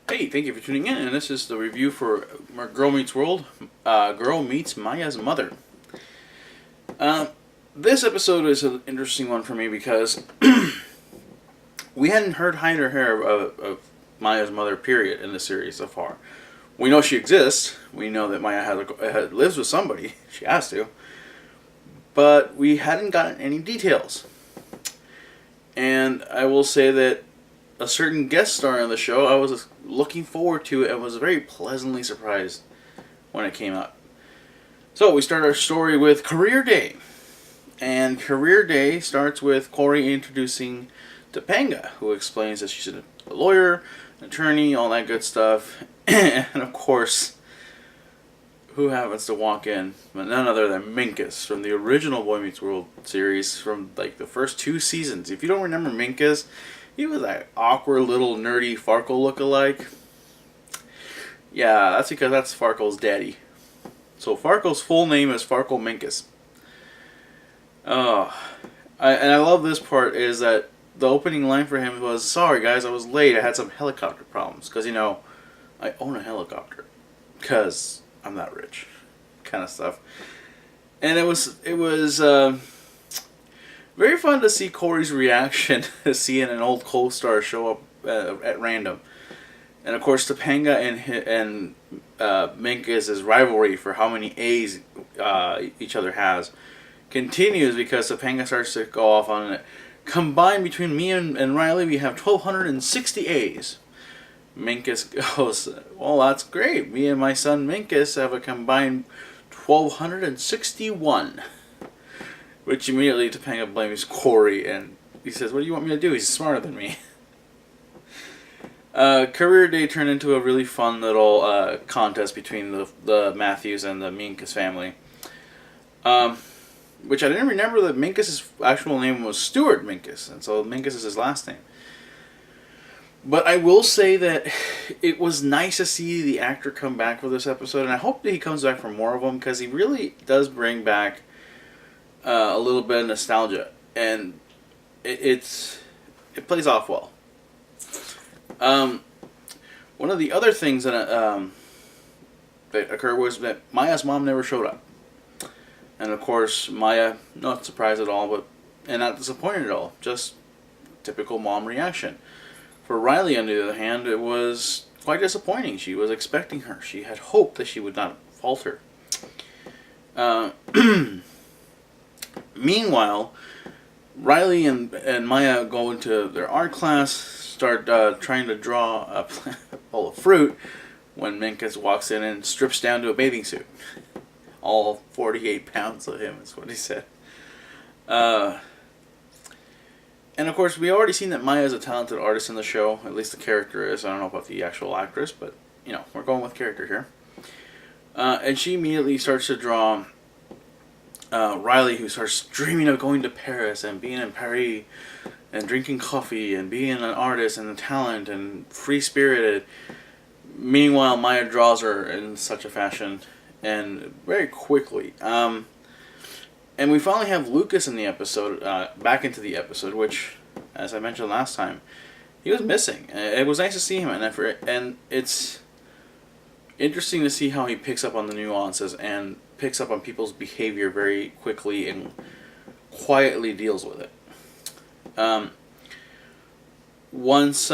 Hey, thank you for tuning in, and this is the review for Girl Meets World, Girl Meets Maya's Mother. Uh, this episode is an interesting one for me because we hadn't heard hide or hair of Maya's mother, period, in the series so far. We know she exists. We know that Maya lives with somebody. She has to. But we hadn't gotten any details. And I will say that a certain guest star on the show I was looking forward to and was very pleasantly surprised when it came out. So we start our story with Career Day. And Career Day starts with Corey introducing Topanga, who explains that she's a lawyer, an attorney, all that good stuff. And of course, who happens to walk in but none other than Minkus from the original Boy Meets World series from like the first 2 seasons. If you don't remember Minkus, he was that awkward little nerdy Farkle look-alike. Yeah, that's because that's Farkle's daddy. So Farkle's full name is Farkle Minkus. And I love this part is that the opening line for him was, "Sorry guys, I was late. I had some helicopter problems." Because, I own a helicopter. Because I'm that rich. Kind of stuff. And it was very fun to see Corey's reaction to seeing an old co-star show up at random. And of course, Topanga and Minkus' rivalry for how many A's each other has continues because Topanga starts to go off on it. Combined between me and Riley, we have 1,260 A's. Minkus goes, "Well, that's great. Me and my son Minkus have a combined 1,261. Which immediately Topanga blames Corey, and he says, "What do you want me to do? He's smarter than me." Career Day turned into a really fun little contest between the Matthews and the Minkus family. Which I didn't remember that Minkus' actual name was Stuart Minkus, and so Minkus is his last name. But I will say that it was nice to see the actor come back for this episode, and I hope that he comes back for more of them, because he really does bring back a little bit of nostalgia, and it plays off well. One of the other things that occurred was that Maya's mom never showed up. And of course, Maya, not surprised at all, and not disappointed at all. Just typical mom reaction. For Riley, on the other hand, it was quite disappointing. She was expecting her. She had hoped that she would not falter. Meanwhile, Riley and Maya go into their art class, start trying to draw a bowl of fruit, when Minkus walks in and strips down to a bathing suit. All 48 pounds of him is what he said. And of course, we already seen that Maya is a talented artist in the show. At least the character is. I don't know about the actual actress, but, we're going with character here. And she immediately starts to draw Riley, who starts dreaming of going to Paris and being in Paris and drinking coffee and being an artist and a talent and free-spirited. Meanwhile, Maya draws her in such a fashion and very quickly. And we finally have Lucas in the episode, back into the episode, which, as I mentioned last time, he was missing. It was nice to see him, and it's interesting to see how he picks up on the nuances and picks up on people's behavior very quickly and quietly deals with it. Once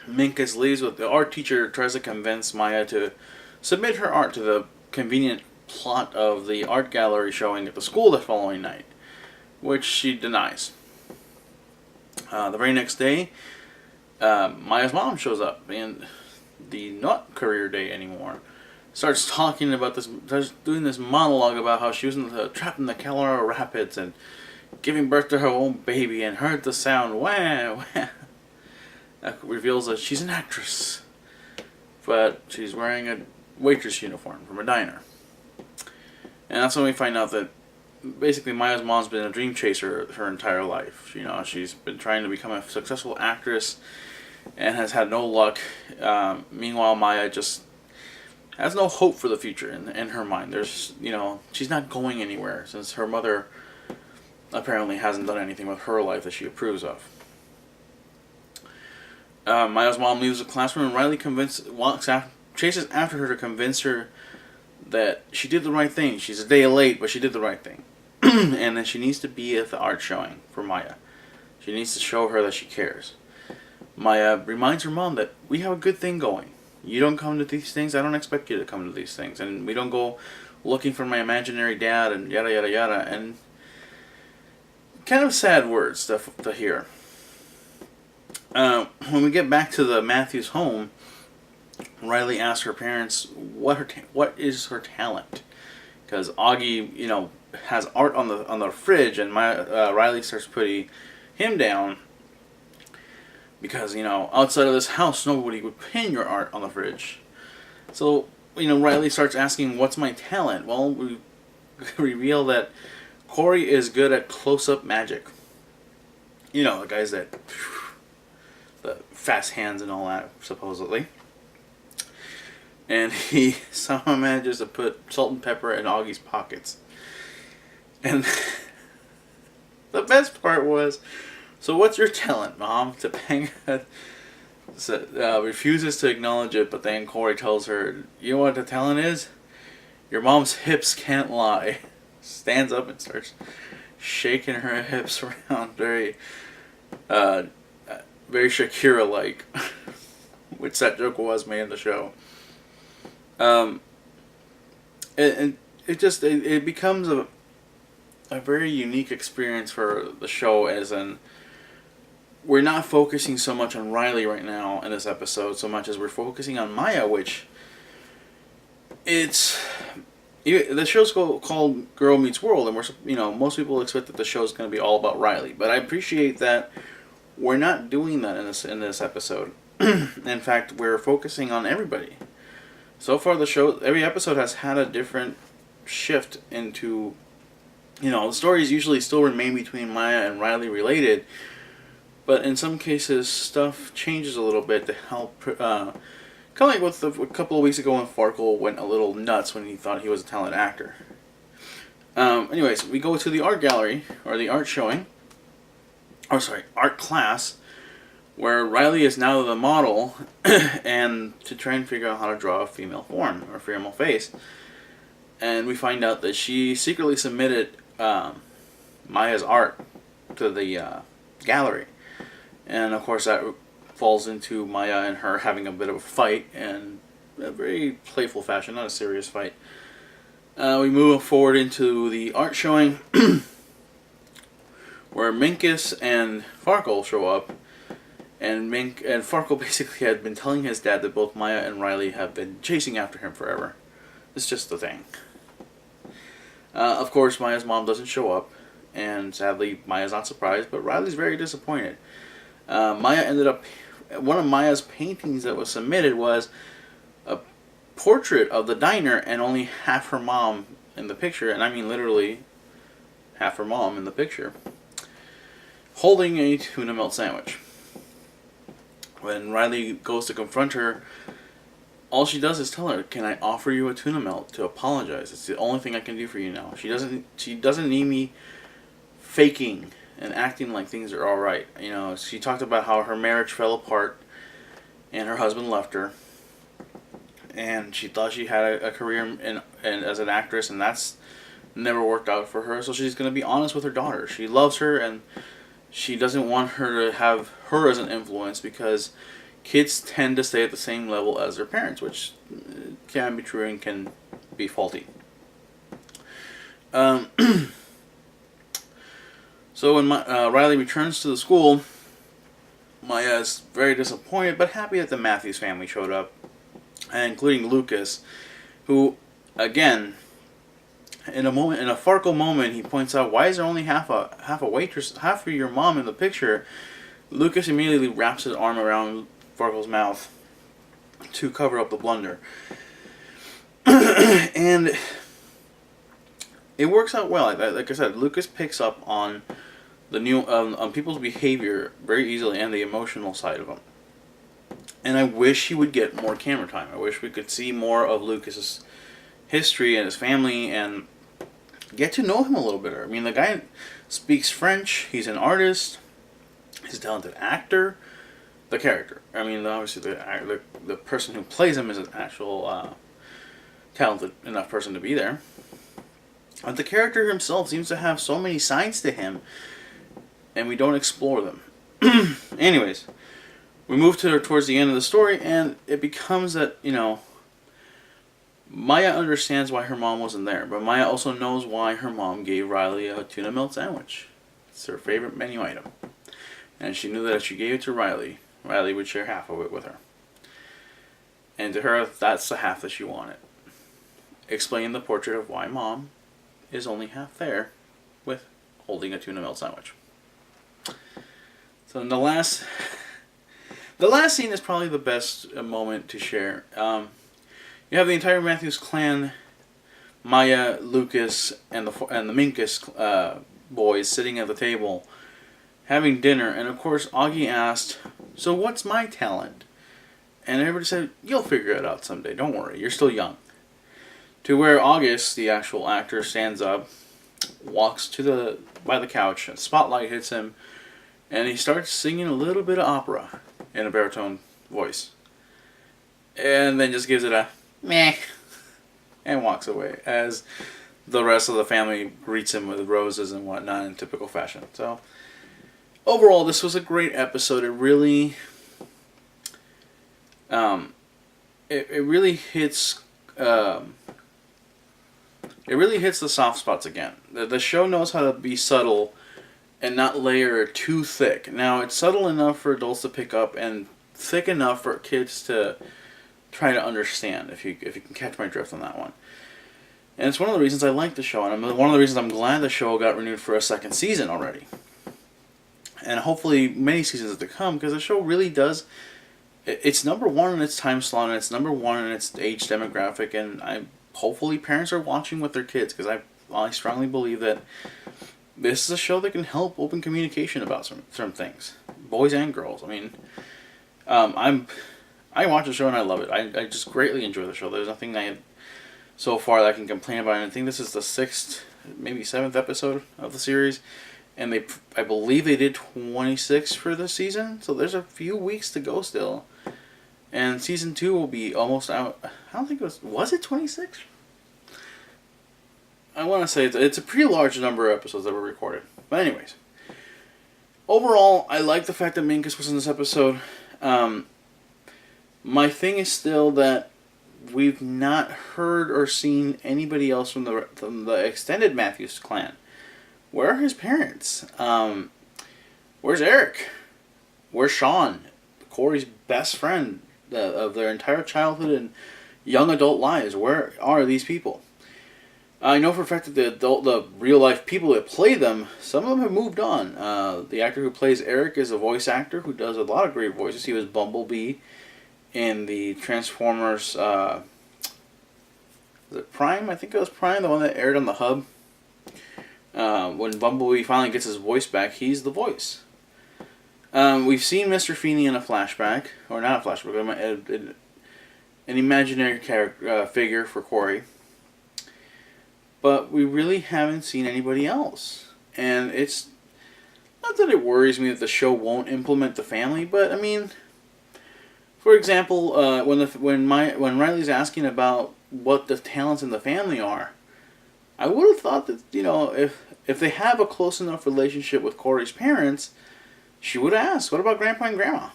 Minkus leaves, with the art teacher tries to convince Maya to submit her art to the convenient plot of the art gallery showing at the school the following night, which she denies. The very next day, Maya's mom shows up, and the not Career Day anymore, starts talking about this, starts doing this monologue about how she was trapped in the Colorado Rapids and giving birth to her own baby and heard the sound wah wah. That reveals that she's an actress, but she's wearing a waitress uniform from a diner. And that's when we find out that basically Maya's mom's been a dream chaser her entire life. She's been trying to become a successful actress and has had no luck. Meanwhile, Maya just has no hope for the future in her mind. She's not going anywhere since her mother apparently hasn't done anything with her life that she approves of. Maya's mom leaves the classroom, and Riley chases after her to convince her that she did the right thing. She's a day late, but she did the right thing. And then she needs to be at the art showing for Maya. She needs to show her that she cares. Maya reminds her mom that we have a good thing going. You don't come to these things, I don't expect you to come to these things. And we don't go looking for my imaginary dad and yada yada yada. And kind of sad words to hear. When we get back to the Matthews home, Riley asks her parents what is her talent, because Augie, has art on the fridge, and Riley starts putting him down because outside of this house nobody would pin your art on the fridge. So Riley starts asking, "What's my talent?" Well, we reveal that Corey is good at close-up magic. The guys that the fast hands and all that, supposedly. And he somehow manages to put salt and pepper in Augie's pockets. And the best part was, "So what's your talent, Mom?" Topanga refuses to acknowledge it, but then Corey tells her, "You know what the talent is? Your mom's hips can't lie." Stands up and starts shaking her hips around, very Shakira-like, which that joke was made in the show. And it becomes a very unique experience for the show, as in we're not focusing so much on Riley right now in this episode so much as we're focusing on Maya, which the show's called Girl Meets World, and most people expect that the show's going to be all about Riley, but I appreciate that we're not doing that in this episode. In fact, we're focusing on everybody. So far, every episode has had a different shift into, the stories usually still remain between Maya and Riley related, but in some cases, stuff changes a little bit to help, kind of like with a couple of weeks ago when Farkle went a little nuts when he thought he was a talented actor. Anyways, we go to the art gallery, or the art showing, art class, where Riley is now the model, and to try and figure out how to draw a female form, or female face. And we find out that she secretly submitted Maya's art to the gallery. And of course that falls into Maya and her having a bit of a fight, in a very playful fashion, not a serious fight. We move forward into the art showing, where Minkus and Farkle show up. And Farkle basically had been telling his dad that both Maya and Riley have been chasing after him forever. It's just the thing. Of course, Maya's mom doesn't show up, and sadly, Maya's not surprised, but Riley's very disappointed. One of Maya's paintings that was submitted was a portrait of the diner, and only half her mom in the picture, and I mean literally half her mom in the picture, holding a tuna melt sandwich. When Riley goes to confront her, all she does is tell her, "Can I offer you a tuna melt to apologize? It's the only thing I can do for you now." She doesn't need me faking and acting like things are all right. She talked about how her marriage fell apart and her husband left her, and she thought she had a career in as an actress, and that's never worked out for her. So she's going to be honest with her daughter. She loves her, and she doesn't want her to have her as an influence, because kids tend to stay at the same level as their parents, which can be true and can be faulty. So when Riley returns to the school, Maya is very disappointed but happy that the Matthews family showed up, including Lucas, who, again, in a Farkle moment, he points out, "Why is there only half a waitress, half of your mom in the picture?" Lucas immediately wraps his arm around Farkle's mouth to cover up the blunder, and it works out well. Like I said, Lucas picks up on on people's behavior very easily, and the emotional side of them. And I wish he would get more camera time. I wish we could see more of Lucas's history and his family, and get to know him a little better. I mean, the guy speaks French. He's an artist. He's a talented actor. the character. I mean, obviously the person who plays him is an actual talented enough person to be there. But the character himself seems to have so many sides to him, and we don't explore them. Anyways, we move towards the end of the story, and it becomes that, Maya understands why her mom wasn't there, but Maya also knows why her mom gave Riley a tuna melt sandwich. It's her favorite menu item. And she knew that if she gave it to Riley, Riley would share half of it with her. And to her, that's the half that she wanted. Explain the portrait of why mom is only half there with holding a tuna melt sandwich. So in the last scene is probably the best moment to share. You have the entire Matthews clan, Maya, Lucas, and the Minkus boys sitting at the table having dinner, and of course Augie asked, "So what's my talent?" And everybody said, "You'll figure it out someday. Don't worry, you're still young." To where August, the actual actor, stands up, walks by the couch, a spotlight hits him, and he starts singing a little bit of opera in a baritone voice. And then just gives it a meh and walks away as the rest of the family greets him with roses and whatnot in typical fashion. So overall, this was a great episode. It really it really hits the soft spots again. The show knows how to be subtle and not layer too thick. Now, it's subtle enough for adults to pick up and thick enough for kids to try to understand, if you can catch my drift on that one. And it's one of the reasons I like the show, and one of the reasons I'm glad the show got renewed for a second season already. And hopefully many seasons to come, because the show really does... It's number one in its time slot, and it's number one in its age demographic, and hopefully parents are watching with their kids, because I strongly believe that this is a show that can help open communication about some things. Boys and girls. I mean, I watch the show and I love it. I just greatly enjoy the show. There's nothing so far that I can complain about. And I think this is the 6th, maybe 7th episode of the series. And I believe they did 26 for this season. So there's a few weeks to go still. And season 2 will be almost out. I don't think it was it 26? I want to say it's a pretty large number of episodes that were recorded. But anyways. Overall, I like the fact that Minkus was in this episode. My thing is still that we've not heard or seen anybody else from the extended Matthews clan. Where are his parents? Where's Eric? Where's Sean? Corey's best friend of their entire childhood and young adult lives. Where are these people? I know for a fact that the real life people that play them, some of them have moved on. The actor who plays Eric is a voice actor who does a lot of great voices. He was Bumblebee in the Transformers, was it Prime? I think it was Prime, the one that aired on the Hub. When Bumblebee finally gets his voice back, he's the voice. We've seen Mr. Feeney in a flashback, or not a flashback, an imaginary figure for Corey. But we really haven't seen anybody else. And it's not that it worries me that the show won't implement the family, but I mean... For example, when Riley's asking about what the talents in the family are, I would have thought that, if they have a close enough relationship with Corey's parents, she would have asked, what about Grandpa and Grandma?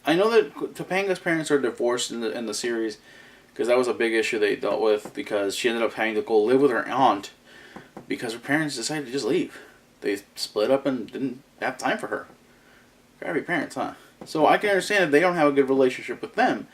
I know that Topanga's parents are divorced in the series, because that was a big issue they dealt with, because she ended up having to go live with her aunt, because her parents decided to just leave. They split up and didn't have time for her. Crappy parents, huh? So I can understand that they don't have a good relationship with them.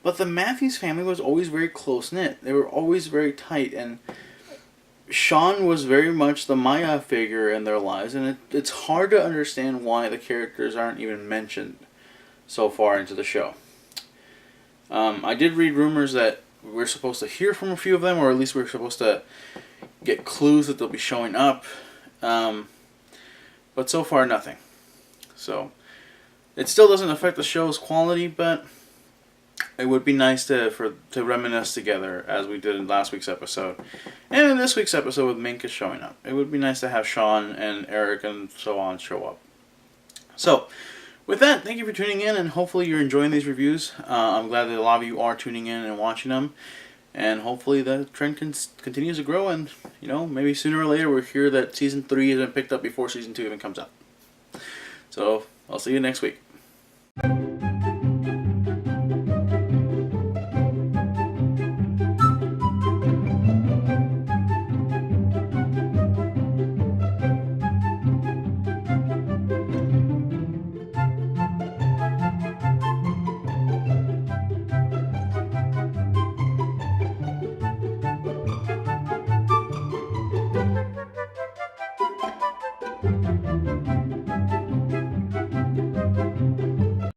But the Matthews family was always very close-knit. They were always very tight. And Sean was very much the Maya figure in their lives. And it's hard to understand why the characters aren't even mentioned so far into the show. I did read rumors that we're supposed to hear from a few of them. Or at least we're supposed to get clues that they'll be showing up. But so far, nothing. So... It still doesn't affect the show's quality, but it would be nice to reminisce together as we did in last week's episode. And in this week's episode with Minkus showing up. It would be nice to have Sean and Eric and so on show up. So, With that, thank you for tuning in, and hopefully you're enjoying these reviews. I'm glad that a lot of you are tuning in and watching them, and hopefully the trend continues to grow, and maybe sooner or later we'll hear that Season 3 has been picked up before Season 2 even comes out. So, I'll see you next week.